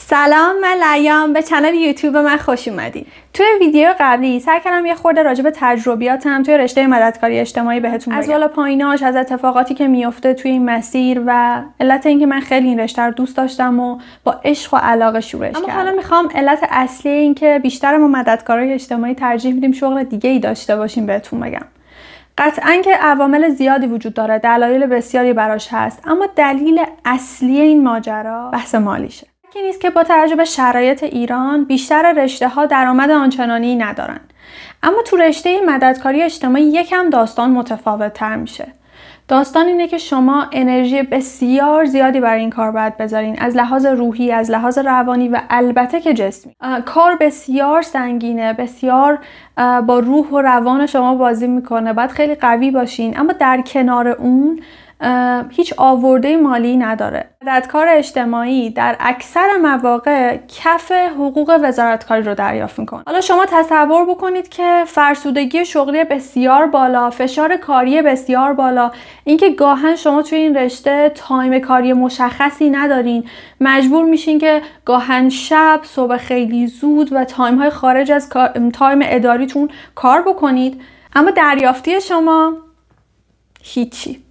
سلام، من لیام. به کانال یوتیوب من خوش اومدید. توی ویدیو قبلی سعی کردم یه خورده راجع به تجربیاتم توی رشته مددکاری اجتماعی بهتون بگم. از بالا پاییناش، از اتفاقاتی که میفته توی این مسیر و علت اینکه من خیلی این رشته رو دوست داشتم و با عشق و علاقه شروعش کردم. اما حالا میخوام علت اصلی این که بیشتر ما مددکارای اجتماعی ترجیح میدیم شغل دیگه‌ای داشته باشیم بهتون بگم. قطعاً که عوامل زیادی وجود داره، دلایل بسیاری براش هست، اما دلیل اصلی این ماجرا بحث مالیشه. این نیست که با توجه به شرایط ایران بیشتر رشته‌ها درآمد آنچنانی ندارن. اما تو رشته مددکاری اجتماعی یکم داستان متفاوت‌تر میشه. داستان اینه که شما انرژی بسیار زیادی برای این کار باید بذارین، از لحاظ روحی، از لحاظ روانی و البته که جسمی. کار بسیار سنگینه، بسیار با روح و روان شما بازی میکنه، باید خیلی قوی باشین، اما در کنار اون هیچ آورده مالی نداره. مددکار اجتماعی در اکثر مواقع کف حقوق وزارتکاری رو دریافت میکنه. حالا شما تصور بکنید که فرسودگی شغلی بسیار بالا، فشار کاری بسیار بالا، اینکه گاهن شما توی این رشته تایم کاری مشخصی ندارین، مجبور میشین که گاهن شب، صبح خیلی زود و تایم های خارج از تایم اداریتون کار بکنید، اما دریافتی شما هیچی.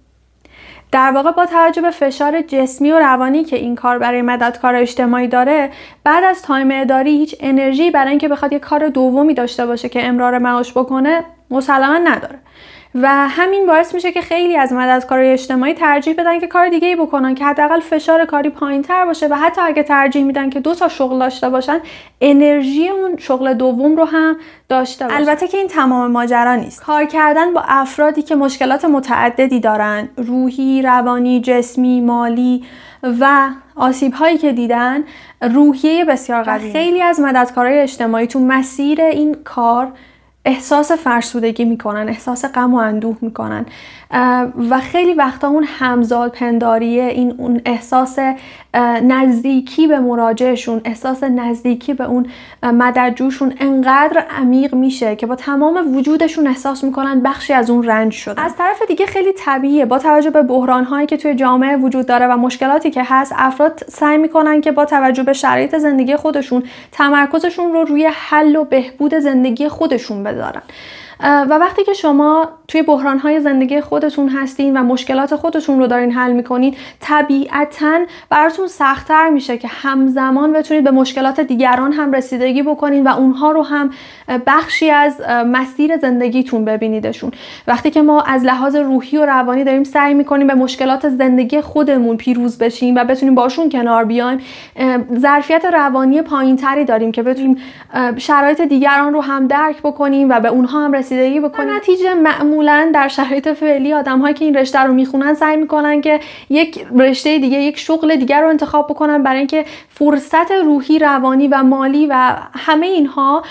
در واقع با توجه به فشار جسمی و روانی که این کار برای مددکار اجتماعی داره، بعد از تایم اداری هیچ انرژی برای اینکه بخواد یه کار دومی داشته باشه که امرار معاش بکنه مسلما نداره. و همین باعث میشه که خیلی از مددکارای اجتماعی ترجیح بدن که کار دیگه‌ای بکنن که حداقل فشار کاری پایین‌تر باشه و حتی اگه ترجیح میدن که 2 تا شغل داشته باشن، انرژی اون شغل دوم رو هم داشته باشن. البته که این تمام ماجرا نیست. کار کردن با افرادی که مشکلات متعددی دارن، روحی، روانی، جسمی، مالی و آسیب‌هایی که دیدن، روحیه بسیار قوی. خیلی از مددکارای اجتماعی تو مسیر این کار احساس فرسودگی میکنن، احساس غم و اندوه میکنن و خیلی وقتا اون همزاد پنداریه، اون احساس نزدیکی به مراجعشون، احساس نزدیکی به اون مددجوشون انقدر عمیق میشه که با تمام وجودشون احساس میکنن بخشی از اون رنج شدن. از طرف دیگه خیلی طبیعیه با توجه به بحران‌هایی که توی جامعه وجود داره و مشکلاتی که هست، افراد سعی میکنن که با توجه به شرایط زندگی خودشون تمرکزشون رو روی حل و بهبود زندگی خودشون بذارن. و وقتی که شما توی بحران‌های زندگی خودتون هستین و مشکلات خودتون رو دارین حل می‌کنین، طبیعتاً براتون سخت‌تر میشه که همزمان بتونید به مشکلات دیگران هم رسیدگی بکنین و اونها رو هم بخشی از مسیر زندگیتون ببینیدشون. وقتی که ما از لحاظ روحی و روانی داریم سعی می‌کنیم به مشکلات زندگی خودمون پیروز بشیم و بتونیم باشون کنار بیایم، ظرفیت روانی پایین‌تری داریم که بتونیم شرایط دیگران رو هم درک بکنیم و به اونها هم رسیدگی بکنیم. نتیجه معمولاً در شرایط فعلی آدم‌هایی که این رشته رو میخونن سعی میکنن که یک رشته دیگه، یک شغل دیگر رو انتخاب بکنن برای اینکه فرصت روحی، روانی و مالی و همه اینها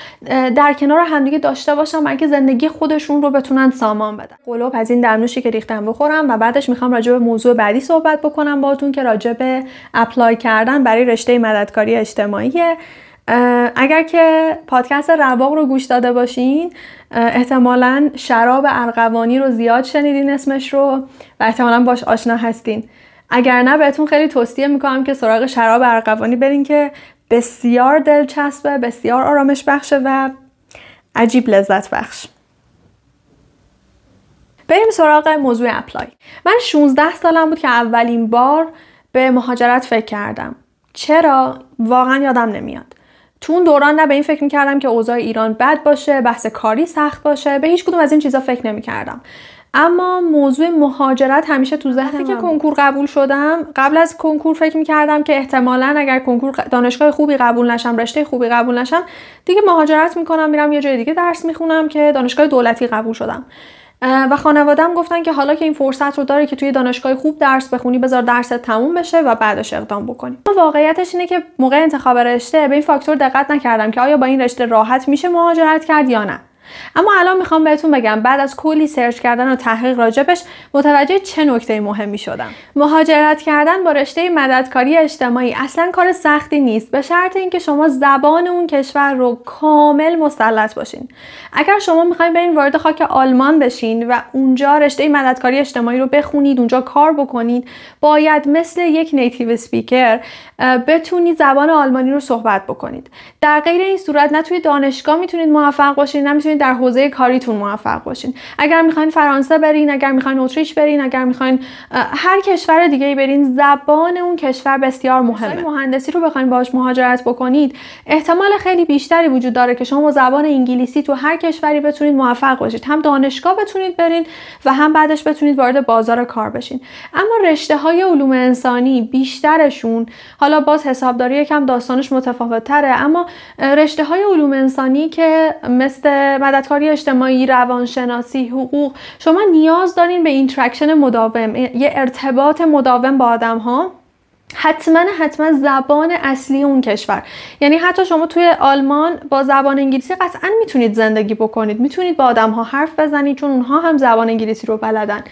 در کنار همدیگه داشته باشن برای اینکه زندگی خودشون رو بتونن سامان بدن. قلوب از این درنوشی که ریختم بخورم و بعدش میخوام راجع به موضوع بعدی صحبت بکنم باهاتون که راجع به اپلای کردن برای رشته مددکاری اجتماعیه. اگر که پادکست رواق رو گوش داده باشین، احتمالاً شراب ارغوانی رو زیاد شنیدین اسمش رو و احتمالاً باش آشنا هستین. اگر نه، بهتون خیلی توصیه میکنم که سراغ شراب ارغوانی برین که بسیار دلچسبه، بسیار آرامش بخشه و عجیب لذت بخش. بریم سراغ موضوع اپلای. من 16 سالم بود که اولین بار به مهاجرت فکر کردم. چرا؟ واقعا یادم نمیاد. تو اون دوران نه به این فکر میکردم که اوضاع ایران بد باشه، بحث کاری سخت باشه، به هیچ کدوم از این چیزا فکر نمیکردم. اما موضوع مهاجرت همیشه تو ذهنم. که کنکور قبول شدم، قبل از کنکور فکر میکردم که احتمالاً اگر کنکور دانشگاه خوبی قبول نشم، رشته خوبی قبول نشم، دیگه مهاجرت میکنم، میرم یه جای دیگه درس میخونم که دانشگاه دولتی قبول شدم. و خانواده‌ام گفتن که حالا که این فرصت رو داری که توی دانشگاه خوب درس بخونی، بذار درست تموم بشه و بعدش اقدام بکنی. واقعیتش اینه که موقع انتخاب رشته به این فاکتور دقت نکردم که آیا با این رشته راحت میشه مهاجرت کرد یا نه. اما الان میخوام بهتون بگم بعد از کلی سرچ کردن و تحقیق راجبش متوجه چه نکته مهمی شدم. مهاجرت کردن با رشته مددکاری اجتماعی اصلا کار سختی نیست، به شرط اینکه شما زبان اون کشور رو کامل مسلط باشین. اگر شما میخواین برین وارد خاک آلمان بشین و اونجا رشته مددکاری اجتماعی رو بخونید، اونجا کار بکنید، باید مثل یک نیتیو اسپیکر بتونید زبان آلمانی رو صحبت بکنید. در غیر این صورت نه توی دانشگاه میتونید موفق باشین، نه میتونید در حوزه کاریتون موفق باشین. اگر میخواین فرانسه برین، اگر میخواین اتریش برین، اگر میخواین هر کشور دیگه‌ای برین، زبان اون کشور بسیار مهمه. مهندسی رو بخواین باهاش مهاجرت بکنید، احتمال خیلی بیشتری وجود داره که شما با زبان انگلیسی تو هر کشوری بتونید موفق باشید، هم دانشگاه بتونید برین و هم بعدش بتونید وارد بازار کار بشین. اما رشته‌های علوم انسانی بیشترشون، حالا باز حسابداری یکم داستانش متفاوت‌تره، اما رشته‌های علوم انسانی که مثل مددکاری اجتماعی، روانشناسی، حقوق، شما نیاز دارین به اینتراکشن مداوم، یه ارتباط مداوم با آدم‌ها. حتما زبان اصلی اون کشور، یعنی حتی شما توی آلمان با زبان انگلیسی قطعا میتونید زندگی بکنید، میتونید با آدم‌ها حرف بزنید چون اونها هم زبان انگلیسی رو بلدن.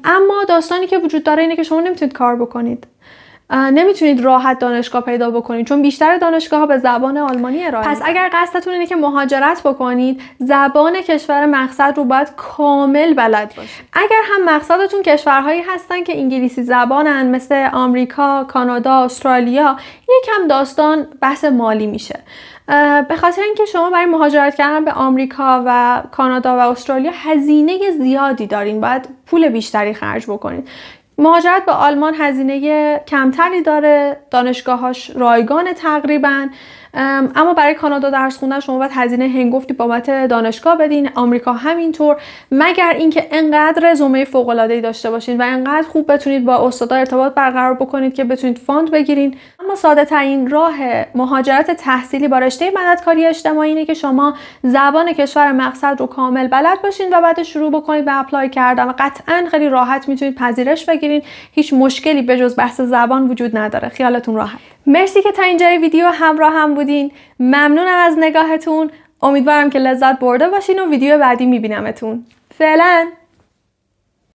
اما داستانی که وجود داره اینه که شما نمیتونید کار بکنید، نمیتونید راحت دانشگاه پیدا بکنید چون بیشتر دانشگاه‌ها به زبان آلمانی ارائه میدن. پس اگر قصدتون اینه که مهاجرت بکنید، زبان کشور مقصد رو باید کامل بلد باشید. اگر هم مقصدتون کشورهایی هستن که انگلیسی زبانن مثل آمریکا، کانادا، استرالیا، یکم داستان بحث مالی میشه. به خاطر اینکه شما برای مهاجرت کردن به آمریکا و کانادا و استرالیا هزینه زیادی دارین، باید پول بیشتری خرج بکنید. مهاجرت به آلمان هزینه کمتری داره، دانشگاهاش رایگان تقریبا، اما برای کانادا درس خوندن شما باید هزینه هنگفتی بابت دانشگاه بدین، آمریکا همینطور، مگر اینکه انقدر رزومه فوق‌العاده‌ای داشته باشین و انقدر خوب بتونید با استادا ارتباط برقرار بکنید که بتونید فاند بگیرین. اما ساده ترین راه مهاجرت تحصیلی با رشته مددکاری اجتماعی اینه که شما زبان کشور مقصد رو کامل بلد باشین و بعد شروع بکنید به اپلای کردن و قطعاً خیلی راحت میتونید پذیرش بگیرین. هیچ مشکلی به جز بحث زبان وجود نداره، خیالتون راحت. مرسی که تا اینجای ویدیو همراه هم بودین. ممنونم از نگاهتون. امیدوارم که لذت برده باشین و ویدیو بعدی میبینمتون. فعلا